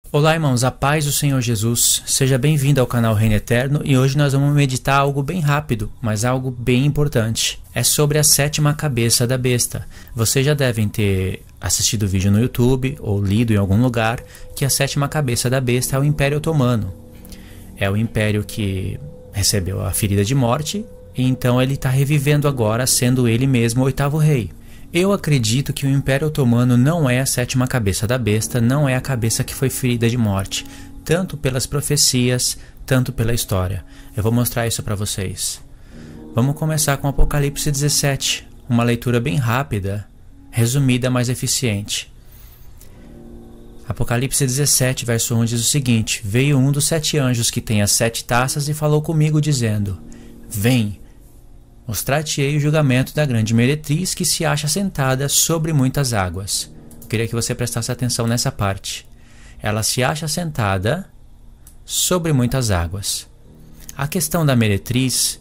Olá, irmãos, a paz do Senhor Jesus. Seja bem-vindo ao canal Reino Eterno e hoje nós vamos meditar algo bem rápido, mas algo bem importante. É sobre a sétima cabeça da besta. Vocês já devem ter assistido o vídeo no YouTube ou lido em algum lugar que a sétima cabeça da besta é o Império Otomano. É o império que recebeu a ferida de morte e então ele está revivendo agora, sendo ele mesmo o oitavo rei. Eu acredito que o Império Otomano não é a sétima cabeça da besta, não é a cabeça que foi ferida de morte, tanto pelas profecias, tanto pela história. Eu vou mostrar isso para vocês. Vamos começar com Apocalipse 17, uma leitura bem rápida, resumida, mas eficiente. Apocalipse 17, verso 1 diz o seguinte: Veio um dos 7 anjos que tem as 7 taças e falou comigo, dizendo: Vem, mostrar-te-ei o julgamento da grande meretriz que se acha sentada sobre muitas águas. Eu queria que você prestasse atenção nessa parte. Ela se acha sentada sobre muitas águas. A questão da meretriz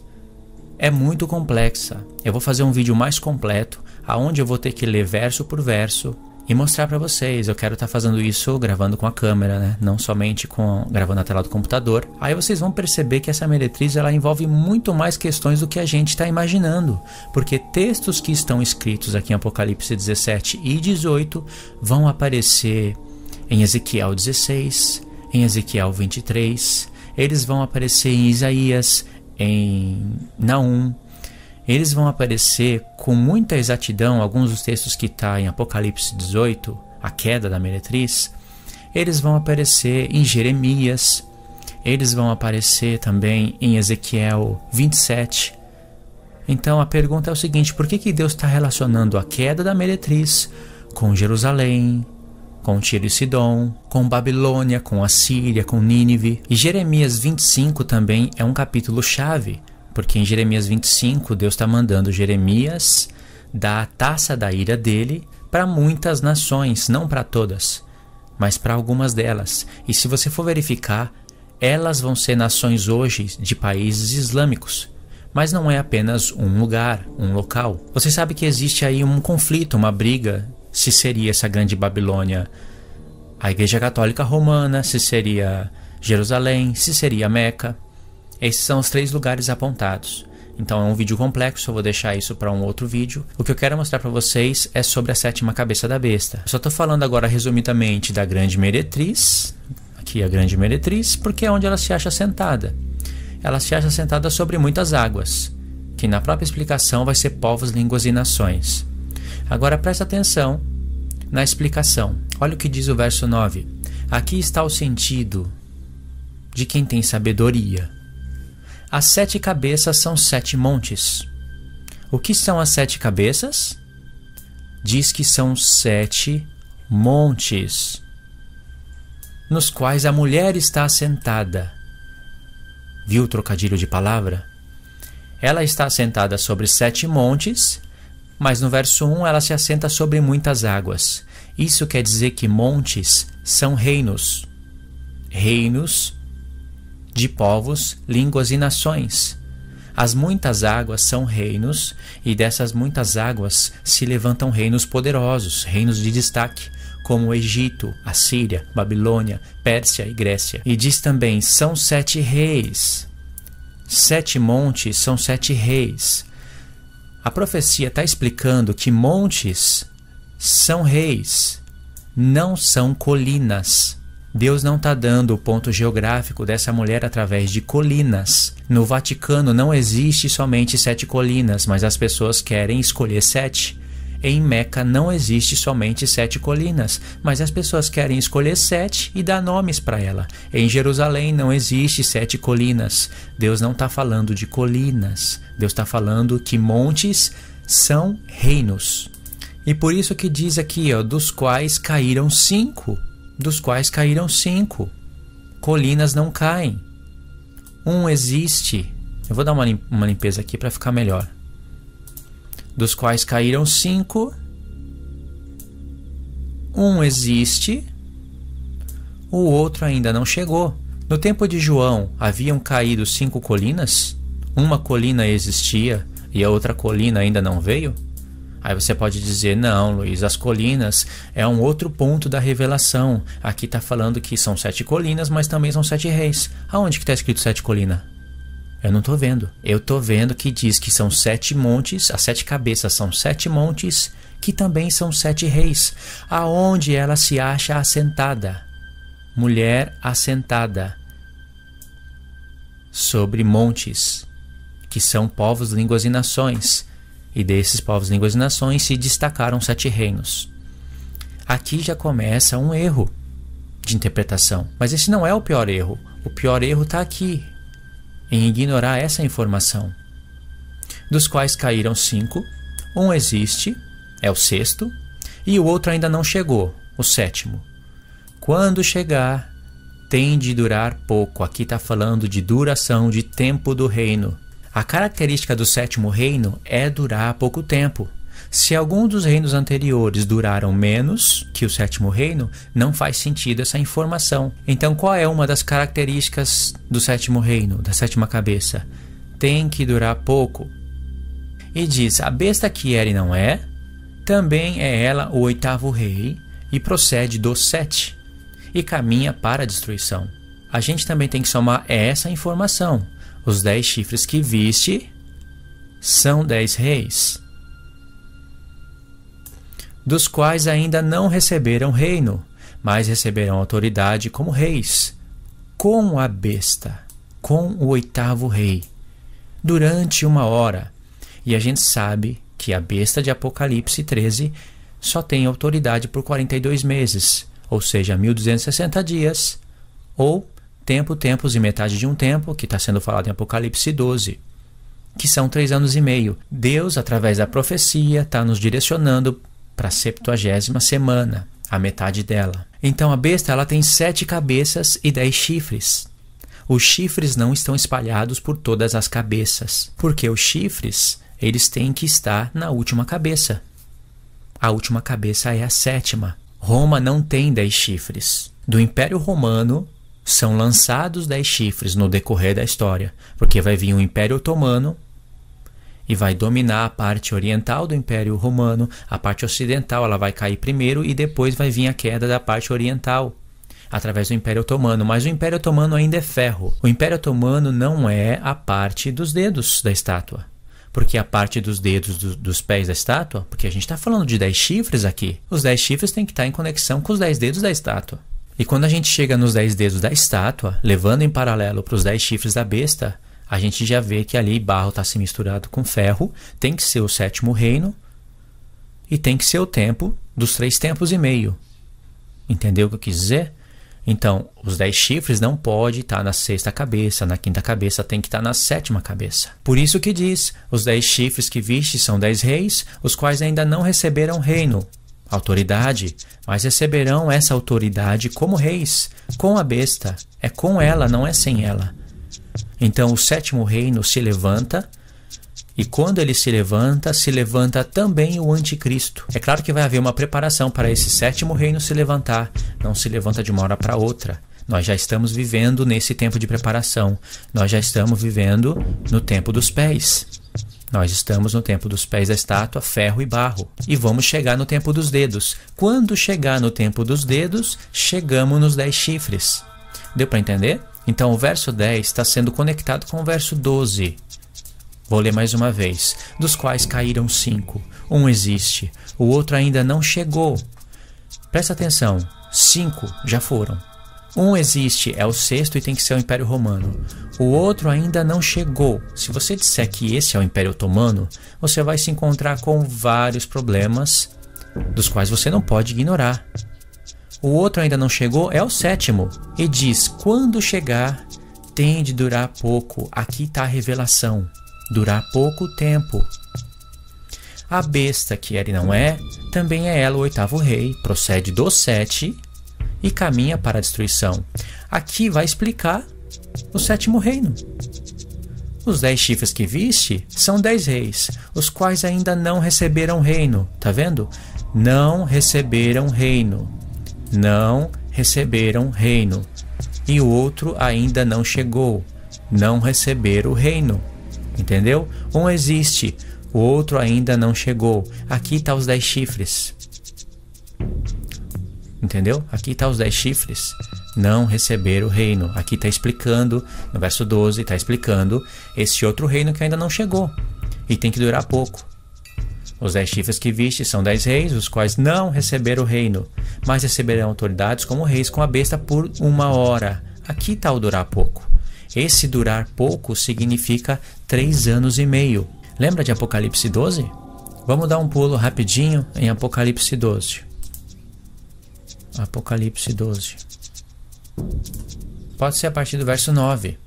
é muito complexa. Eu vou fazer um vídeo mais completo, onde eu vou ter que ler verso por verso e mostrar para vocês. Eu quero estar fazendo isso gravando com a câmera, né? Não somente gravando a tela do computador. Aí vocês vão perceber que essa meretriz ela envolve muito mais questões do que a gente está imaginando. Porque textos que estão escritos aqui em Apocalipse 17 e 18 vão aparecer em Ezequiel 16, em Ezequiel 23. Eles vão aparecer em Isaías, em Naum. Eles vão aparecer com muita exatidão, alguns dos textos que estão em Apocalipse 18, a queda da meretriz, eles vão aparecer em Jeremias, eles vão aparecer também em Ezequiel 27. Então a pergunta é o seguinte: por que Deus está relacionando a queda da meretriz com Jerusalém, com Tiro e Sidom, com Babilônia, com Assíria, com Nínive? E Jeremias 25 também é um capítulo chave, porque em Jeremias 25, Deus está mandando Jeremias dar a taça da ira dele para muitas nações, não para todas, mas para algumas delas. E se você for verificar, elas vão ser nações hoje de países islâmicos, mas não é apenas um lugar, um local. Você sabe que existe aí um conflito, uma briga, se seria essa grande Babilônia a Igreja Católica Romana, se seria Jerusalém, se seria Meca. Esses são os 3 lugares apontados. Então é um vídeo complexo, eu vou deixar isso para um outro vídeo. O que eu quero mostrar para vocês é sobre a sétima cabeça da besta. Eu só estou falando agora resumidamente da grande meretriz, aqui a grande meretriz, porque é onde ela se acha sentada. Ela se acha sentada sobre muitas águas, que na própria explicação vai ser povos, línguas e nações. Agora presta atenção na explicação. Olha o que diz o verso 9. Aqui está o sentido de quem tem sabedoria. As 7 cabeças são 7 montes. O que são as 7 cabeças? Diz que são 7 montes, nos quais a mulher está assentada. Viu o trocadilho de palavra? Ela está assentada sobre 7 montes, mas no verso 1 ela se assenta sobre muitas águas. Isso quer dizer que montes são reinos. Reinos de povos, línguas e nações. As muitas águas são reinos, e dessas muitas águas se levantam reinos poderosos, reinos de destaque, como o Egito, Assíria, Babilônia, Pérsia e Grécia. E diz também, são 7 reis. 7 montes são 7 reis. A profecia está explicando que montes são reis, não são colinas. Deus não está dando o ponto geográfico dessa mulher através de colinas. No Vaticano não existe somente 7 colinas, mas as pessoas querem escolher 7. Em Meca não existe somente 7 colinas, mas as pessoas querem escolher 7 e dar nomes para ela. Em Jerusalém não existe 7 colinas. Deus não está falando de colinas. Deus está falando que montes são reinos. E por isso que diz aqui, dos quais caíram 5. Dos quais caíram 5. Colinas não caem. Um existe. Eu vou dar uma limpeza aqui para ficar melhor. Dos quais caíram 5. Um existe. O outro ainda não chegou. No tempo de João, haviam caído 5 colinas? Uma colina existia e a outra colina ainda não veio? Aí você pode dizer, não, Luiz, as colinas é um outro ponto da revelação. Aqui está falando que são 7 colinas, mas também são 7 reis. Aonde que está escrito 7 colinas? Eu não estou vendo. Eu estou vendo que diz que são 7 montes, as 7 cabeças são 7 montes, que também são 7 reis. Aonde ela se acha assentada? Mulher assentada sobre montes, que são povos, línguas e nações. E desses povos, línguas e nações se destacaram 7 reinos. Aqui já começa um erro de interpretação. Mas esse não é o pior erro. O pior erro está aqui, em ignorar essa informação. Dos quais caíram 5, um existe, é o 6º, e o outro ainda não chegou, o 7º. Quando chegar, tem de durar pouco. Aqui está falando de duração, de tempo do reino. A característica do 7º reino é durar pouco tempo. Se algum dos reinos anteriores duraram menos que o 7º reino, não faz sentido essa informação. Então, qual é uma das características do 7º reino, da 7ª cabeça? Tem que durar pouco. E diz, a besta que era e não é, também é ela o 8º rei, e procede dos 7, e caminha para a destruição. A gente também tem que somar essa informação. Os 10 chifres que viste são 10 reis, dos quais ainda não receberam reino, mas receberão autoridade como reis, com a besta, com o 8º rei, durante 1 hora. E a gente sabe que a besta de Apocalipse 13 só tem autoridade por 42 meses, ou seja, 1260 dias, ou tempos e metade de um tempo, que está sendo falado em Apocalipse 12, que são 3 anos e meio. Deus, através da profecia, está nos direcionando para a 70ª semana, a metade dela. Então a besta ela tem 7 cabeças e 10 chifres. Os chifres não estão espalhados por todas as cabeças, porque os chifres eles têm que estar na última cabeça. A última cabeça é a 7ª. Roma não tem 10 chifres. Do Império Romano são lançados 10 chifres no decorrer da história, porque vai vir o Império Otomano e vai dominar a parte oriental do Império Romano. A parte ocidental ela vai cair primeiro e depois vai vir a queda da parte oriental, através do Império Otomano. Mas o Império Otomano ainda é ferro. O Império Otomano não é a parte dos dedos da estátua. Porque a parte dos dedos dos pés da estátua, porque a gente está falando de 10 chifres aqui, os 10 chifres têm que estar em conexão com os 10 dedos da estátua. E quando a gente chega nos 10 dedos da estátua, levando em paralelo para os 10 chifres da besta, a gente já vê que ali barro está se misturado com ferro, tem que ser o 7º reino e tem que ser o tempo dos 3 tempos e meio. Entendeu o que eu quis dizer? Então, os 10 chifres não pode estar na 6ª cabeça, na 5ª cabeça, tem que estar na 7ª cabeça. Por isso que diz, os 10 chifres que viste são 10 reis, os quais ainda não receberam reino, autoridade, mas receberão essa autoridade como reis, com a besta. É com ela, não é sem ela. Então o 7º reino se levanta, e quando ele se levanta também o anticristo. É claro que vai haver uma preparação para esse 7º reino se levantar, não se levanta de uma hora para outra. Nós já estamos vivendo nesse tempo de preparação, nós já estamos vivendo no tempo dos pés. Nós estamos no tempo dos pés da estátua, ferro e barro. E vamos chegar no tempo dos dedos. Quando chegar no tempo dos dedos, chegamos nos 10 chifres. Deu para entender? Então o verso 10 está sendo conectado com o verso 12. Vou ler mais uma vez. Dos quais caíram 5. Um existe, o outro ainda não chegou. Presta atenção. 5 já foram. Um existe, é o 6º e tem que ser o Império Romano. O outro ainda não chegou. Se você disser que esse é o Império Otomano, você vai se encontrar com vários problemas, dos quais você não pode ignorar. O outro ainda não chegou, é o 7º. E diz, quando chegar, tem de durar pouco. Aqui está a revelação. Durar pouco tempo. A besta que era e não é, também é ela o 8º rei, procede dos 7 e caminha para a destruição. Aqui vai explicar o 7º reino. Os 10 chifres que viste são 10 reis, os quais ainda não receberam reino. Tá vendo? Não receberam reino. Não receberam reino. E o outro ainda não chegou. Não receberam o reino. Entendeu? Um existe, o outro ainda não chegou. Aqui está os 10 chifres. Entendeu? Aqui está os 10 chifres. Não receber o reino. Aqui está explicando, no verso 12, está explicando esse outro reino que ainda não chegou. E tem que durar pouco. Os 10 chifres que viste são 10 reis, os quais não receberam o reino, mas receberão autoridades como reis com a besta por 1 hora. Aqui está o durar pouco. Esse durar pouco significa 3 anos e meio. Lembra de Apocalipse 12? Vamos dar um pulo rapidinho em Apocalipse 12. Apocalipse 12. Pode ser a partir do verso 9.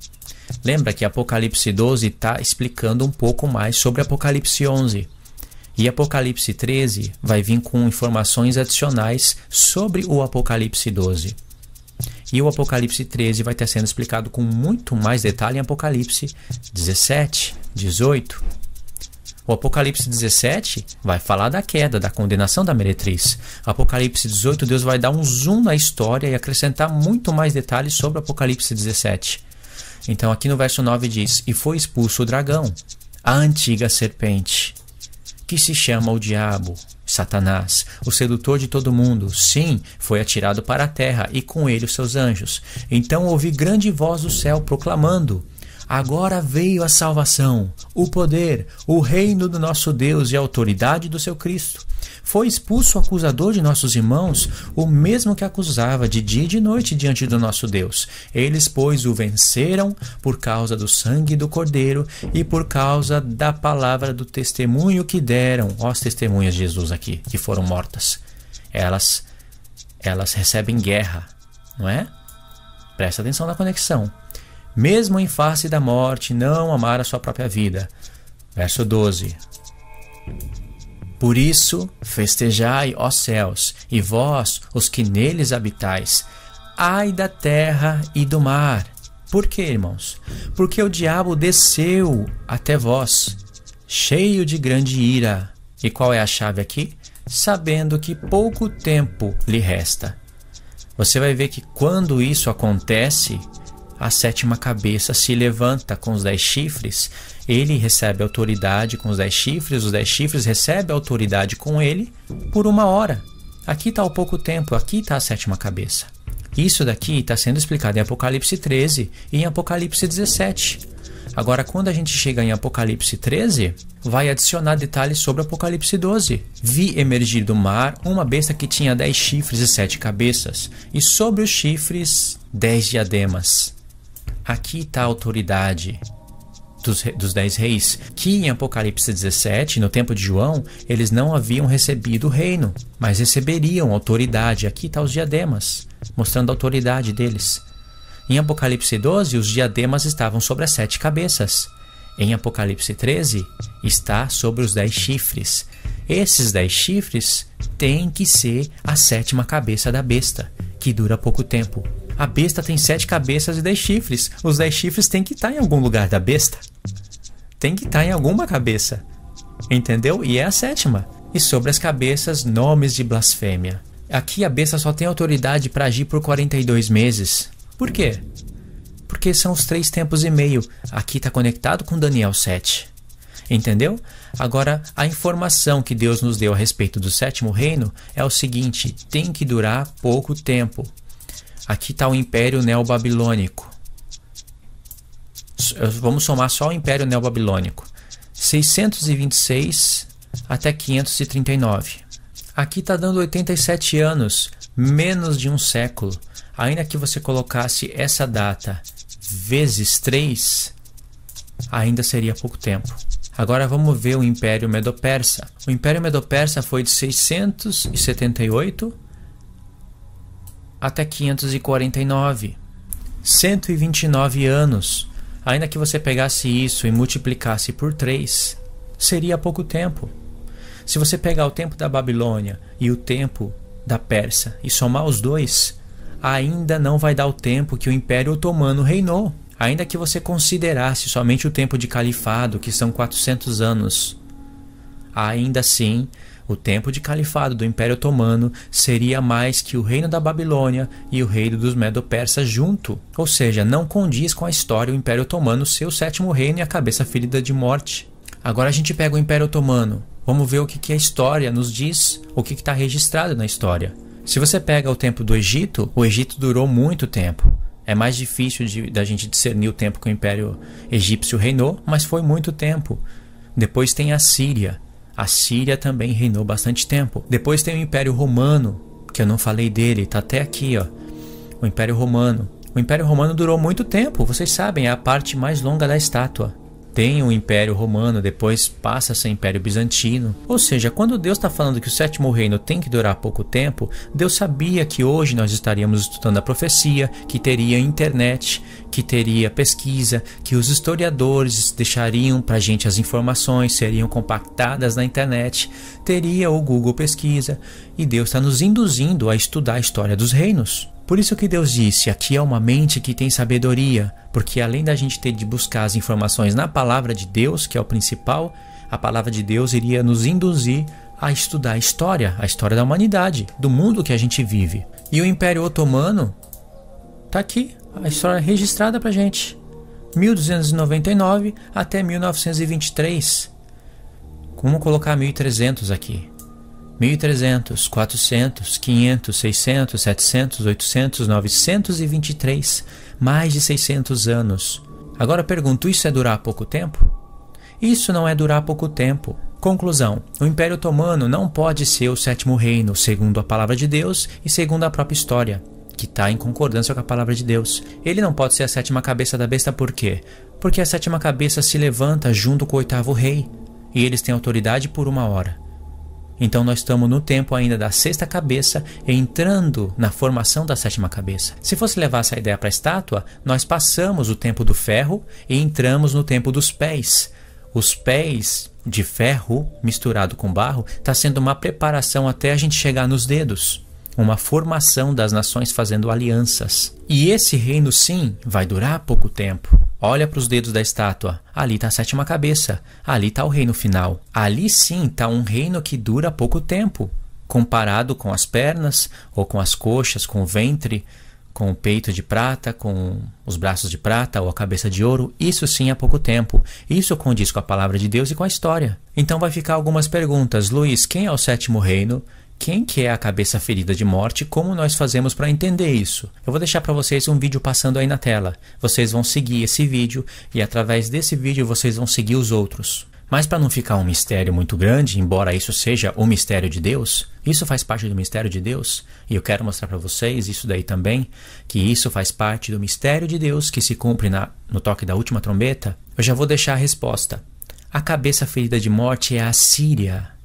Lembra que Apocalipse 12 está explicando um pouco mais sobre Apocalipse 11. E Apocalipse 13 vai vir com informações adicionais sobre o Apocalipse 12. E o Apocalipse 13 vai estar sendo explicado com muito mais detalhe em Apocalipse 17, 18. O Apocalipse 17 vai falar da queda, da condenação da meretriz. Apocalipse 18, Deus vai dar um zoom na história e acrescentar muito mais detalhes sobre o Apocalipse 17. Então aqui no verso 9 diz: E foi expulso o dragão, a antiga serpente, que se chama o diabo, Satanás, o sedutor de todo mundo. Sim, foi atirado para a terra, e com ele os seus anjos. Então ouvi grande voz do céu proclamando: Agora veio a salvação, o poder, o reino do nosso Deus e a autoridade do seu Cristo. Foi expulso o acusador de nossos irmãos, o mesmo que acusava de dia e de noite diante do nosso Deus. Eles, pois, o venceram por causa do sangue do Cordeiro e por causa da palavra do testemunho que deram. Ó, as testemunhas de Jesus aqui, que foram mortas. Elas recebem guerra, não é? Presta atenção na conexão. Mesmo em face da morte, não amar a sua própria vida. Verso 12. Por isso, festejai, ó céus, e vós, os que neles habitais. Ai da terra e do mar. Por quê, irmãos? Porque o diabo desceu até vós, cheio de grande ira. E qual é a chave aqui? Sabendo que pouco tempo lhe resta. Você vai ver que quando isso acontece, a 7ª cabeça se levanta com os 10 chifres, ele recebe autoridade com os 10 chifres recebem autoridade com ele por 1 hora. Aqui está o pouco tempo, aqui está a 7ª cabeça. Isso daqui está sendo explicado em Apocalipse 13 e em Apocalipse 17. Agora, quando a gente chega em Apocalipse 13, vai adicionar detalhes sobre Apocalipse 12. Vi emergir do mar uma besta que tinha 10 chifres e 7 cabeças, e sobre os chifres 10 diademas. Aqui está a autoridade dos 10 reis, que em Apocalipse 17, no tempo de João, eles não haviam recebido o reino, mas receberiam autoridade. Aqui está os diademas, mostrando a autoridade deles. Em Apocalipse 12, os diademas estavam sobre as 7 cabeças. Em Apocalipse 13, está sobre os 10 chifres. Esses 10 chifres têm que ser a 7ª cabeça da besta, que dura pouco tempo. A besta tem 7 cabeças e 10 chifres. Os 10 chifres têm que estar em algum lugar da besta. Tem que estar em alguma cabeça. Entendeu? E é a 7ª. E sobre as cabeças, nomes de blasfêmia. Aqui a besta só tem autoridade para agir por 42 meses. Por quê? Porque são os 3 tempos e meio. Aqui está conectado com Daniel 7. Entendeu? Agora, a informação que Deus nos deu a respeito do 7º reino é o seguinte: tem que durar pouco tempo. Aqui está o Império Neobabilônico. Vamos somar só o Império Neobabilônico. 626 até 539. Aqui está dando 87 anos, menos de um século. Ainda que você colocasse essa data vezes 3, ainda seria pouco tempo. Agora vamos ver o Império Medo-Persa. O Império Medo-Persa foi de 678 até 549. 129 anos. Ainda que você pegasse isso e multiplicasse por 3, seria pouco tempo. Se você pegar o tempo da Babilônia e o tempo da Pérsia e somar os dois, ainda não vai dar o tempo que o Império Otomano reinou. Ainda que você considerasse somente o tempo de califado, que são 400 anos, ainda assim, o tempo de califado do Império Otomano seria mais que o reino da Babilônia e o reino dos Medo-Persas junto. Ou seja, não condiz com a história o Império Otomano ser o 7º reino e a cabeça ferida de morte. Agora a gente pega o Império Otomano. Vamos ver o que a história nos diz, o que está registrado na história. Se você pega o tempo do Egito, o Egito durou muito tempo. É mais difícil da gente discernir o tempo que o Império Egípcio reinou, mas foi muito tempo. Depois tem a Síria. A Síria também reinou bastante tempo. Depois tem o Império Romano, que eu não falei dele, está até aqui, ó. O Império Romano. O Império Romano durou muito tempo, vocês sabem, é a parte mais longa da estátua. Tem o Império Romano, depois passa a ser Império Bizantino. Ou seja, quando Deus está falando que o sétimo reino tem que durar pouco tempo, Deus sabia que hoje nós estaríamos estudando a profecia, que teria internet, que teria pesquisa, que os historiadores deixariam para a gente as informações, seriam compactadas na internet, teria o Google Pesquisa, e Deus está nos induzindo a estudar a história dos reinos. Por isso que Deus disse, aqui é uma mente que tem sabedoria, porque além da gente ter de buscar as informações na palavra de Deus, que é o principal, a palavra de Deus iria nos induzir a estudar a história da humanidade, do mundo que a gente vive. E o Império Otomano está aqui, a história registrada pra gente, 1299 até 1923. Vamos colocar 1300 aqui. 1300, 400, 500, 600, 700, 800, 923, mais de 600 anos. Agora eu pergunto, isso é durar pouco tempo? Isso não é durar pouco tempo. Conclusão, o Império Otomano não pode ser o sétimo reino, segundo a palavra de Deus e segundo a própria história, que está em concordância com a palavra de Deus. Ele não pode ser a sétima cabeça da besta, por quê? Porque a sétima cabeça se levanta junto com o oitavo rei, e eles têm autoridade por 1 hora. Então nós estamos no tempo ainda da sexta cabeça, entrando na formação da sétima cabeça. Se fosse levar essa ideia para a estátua, nós passamos o tempo do ferro e entramos no tempo dos pés. Os pés de ferro misturado com barro está sendo uma preparação até a gente chegar nos dedos. Uma formação das nações fazendo alianças. E esse reino sim vai durar pouco tempo. Olha para os dedos da estátua, ali está a sétima cabeça, ali está o reino final. Ali sim está um reino que dura pouco tempo, comparado com as pernas, ou com as coxas, com o ventre, com o peito de prata, com os braços de prata ou a cabeça de ouro. Isso sim é pouco tempo. Isso condiz com a palavra de Deus e com a história. Então vai ficar algumas perguntas. Luiz, quem é o sétimo reino? Quem que é a cabeça ferida de morte? Como nós fazemos para entender isso? Eu vou deixar para vocês um vídeo passando aí na tela. Vocês vão seguir esse vídeo e através desse vídeo vocês vão seguir os outros. Mas para não ficar um mistério muito grande, embora isso seja o mistério de Deus, isso faz parte do mistério de Deus, e eu quero mostrar para vocês isso daí também, que isso faz parte do mistério de Deus que se cumpre no toque da última trombeta, eu já vou deixar a resposta. A cabeça ferida de morte é a Síria.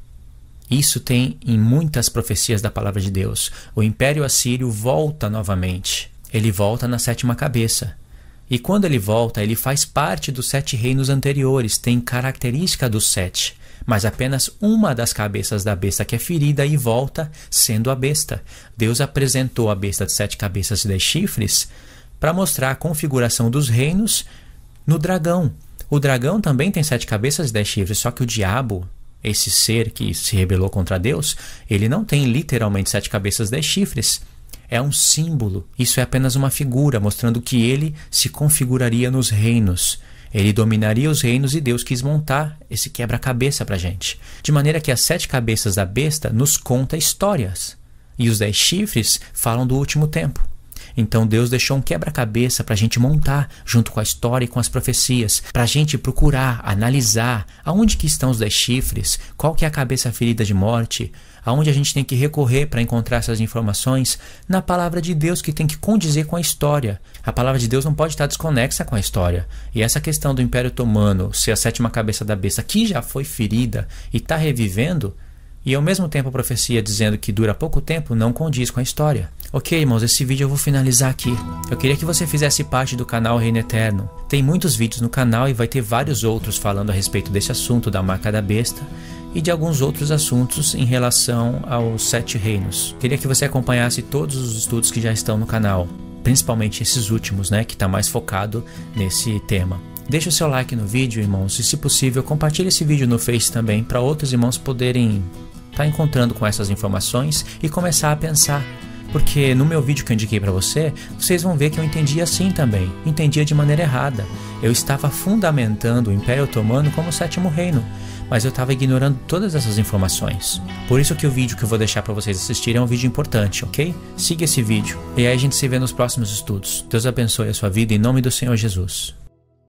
Isso tem em muitas profecias da palavra de Deus. O Império Assírio volta novamente. Ele volta na sétima cabeça. E quando ele volta, ele faz parte dos 7 reinos anteriores, tem característica dos 7. Mas apenas uma das cabeças da besta que é ferida e volta sendo a besta. Deus apresentou a besta de 7 cabeças e 10 chifres para mostrar a configuração dos reinos no dragão. O dragão também tem 7 cabeças e 10 chifres, só que o diabo, esse ser que se rebelou contra Deus, ele não tem literalmente 7 cabeças e 10 chifres. É um símbolo. Isso é apenas uma figura, mostrando que ele se configuraria nos reinos. Ele dominaria os reinos e Deus quis montar esse quebra-cabeça para a gente. De maneira que as 7 cabeças da besta nos conta histórias. E os 10 chifres falam do último tempo. Então Deus deixou um quebra-cabeça para a gente montar, junto com a história e com as profecias, para a gente procurar, analisar aonde que estão os 10 chifres, qual que é a cabeça ferida de morte, aonde a gente tem que recorrer para encontrar essas informações na palavra de Deus, que tem que condizer com a história. A palavra de Deus não pode estar desconexa com a história. E essa questão do Império Otomano ser a 7ª cabeça da besta, que já foi ferida e está revivendo, e ao mesmo tempo a profecia dizendo que dura pouco tempo, não condiz com a história. Ok, irmãos, esse vídeo eu vou finalizar aqui. Eu queria que você fizesse parte do canal Reino Eterno. Tem muitos vídeos no canal e vai ter vários outros falando a respeito desse assunto da marca da besta e de alguns outros assuntos em relação aos 7 reinos. Queria que você acompanhasse todos os estudos que já estão no canal, principalmente esses últimos, né, que está mais focado nesse tema. Deixe o seu like no vídeo, irmãos, e se possível compartilhe esse vídeo no Face também para outros irmãos poderem estar encontrando com essas informações e começar a pensar Porque no meu vídeo que eu indiquei para vocês vão ver que eu entendia assim também. Entendia de maneira errada. Eu estava fundamentando o Império Otomano como o sétimo reino, mas eu estava ignorando todas essas informações. Por isso que o vídeo que eu vou deixar para vocês assistirem é um vídeo importante, ok? Siga esse vídeo. E aí a gente se vê nos próximos estudos. Deus abençoe a sua vida em nome do Senhor Jesus.